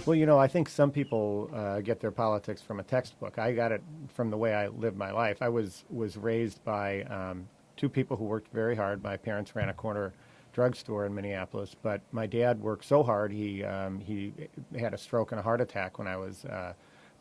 Well, I think some people get their politics from a textbook. I got it from the way I lived my life. I was raised by two people who worked very hard. My parents ran a corner drugstore in Minneapolis, but my dad worked so hard he had a stroke and a heart attack when I was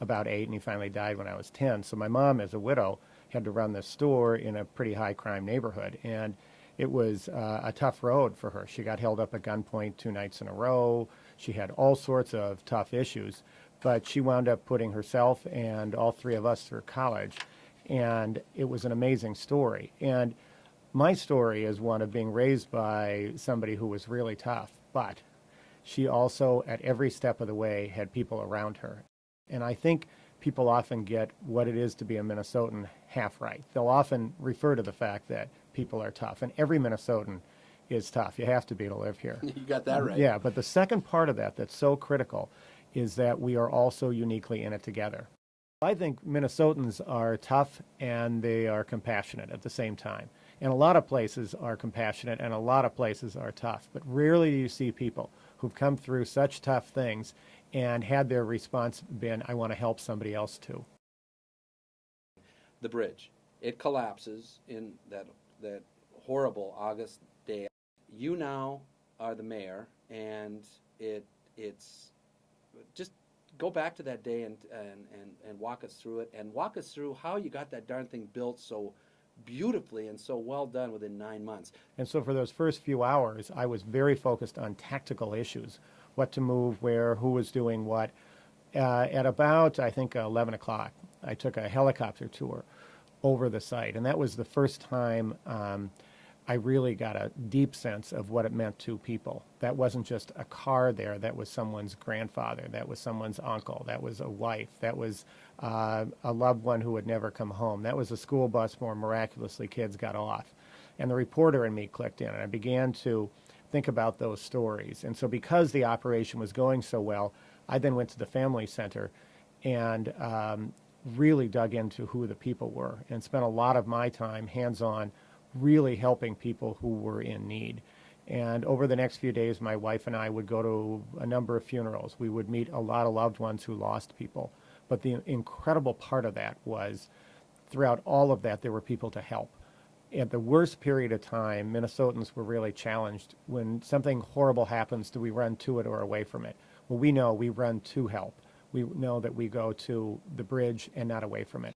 about 8, and he finally died when I was 10. So my mom, as a widow, had to run this store in a pretty high crime neighborhood, and it was a tough road for her. She got held up at gunpoint 2 nights in a row. She had all sorts of tough issues, but she wound up putting herself and all three of us through college, and it was an amazing story. And my story is one of being raised by somebody who was really tough, but she also, at every step of the way, had people around her. And I think people often get what it is to be a Minnesotan half right. They'll often refer to the fact that people are tough, and every Minnesotan is tough. You have to be to live here. You got that right. Yeah, but the second part of that that's so critical is that we are also uniquely in it together. I think Minnesotans are tough and they are compassionate at the same time. And a lot of places are compassionate and a lot of places are tough. But rarely do you see people who've come through such tough things and had their response been, I want to help somebody else too. The bridge, it collapses in that horrible August day. You now are the mayor, and it's just go back to that day and walk us through it, and walk us through how you got that darn thing built so beautifully and so well done within 9 months. And so for those first few hours, I was very focused on tactical issues, what to move, where, who was doing what. At about, I think, 11 o'clock, I took a helicopter tour over the site, and that was the first time I really got a deep sense of what it meant to people. That wasn't just a car there, that was someone's grandfather, that was someone's uncle, that was a wife, that was a loved one who would never come home, that was a school bus where miraculously kids got off. And the reporter in me clicked in, and I began to think about those stories. And so because the operation was going so well, I then went to the family center and really dug into who the people were and spent a lot of my time hands-on really helping people who were in need. And over the next few days, my wife and I would go to a number of funerals. We would meet a lot of loved ones who lost people. But the incredible part of that was throughout all of that, there were people to help. At the worst period of time, Minnesotans were really challenged. When something horrible happens, do we run to it or away from it? Well, we know we run to help. We know that we go to the bridge and not away from it.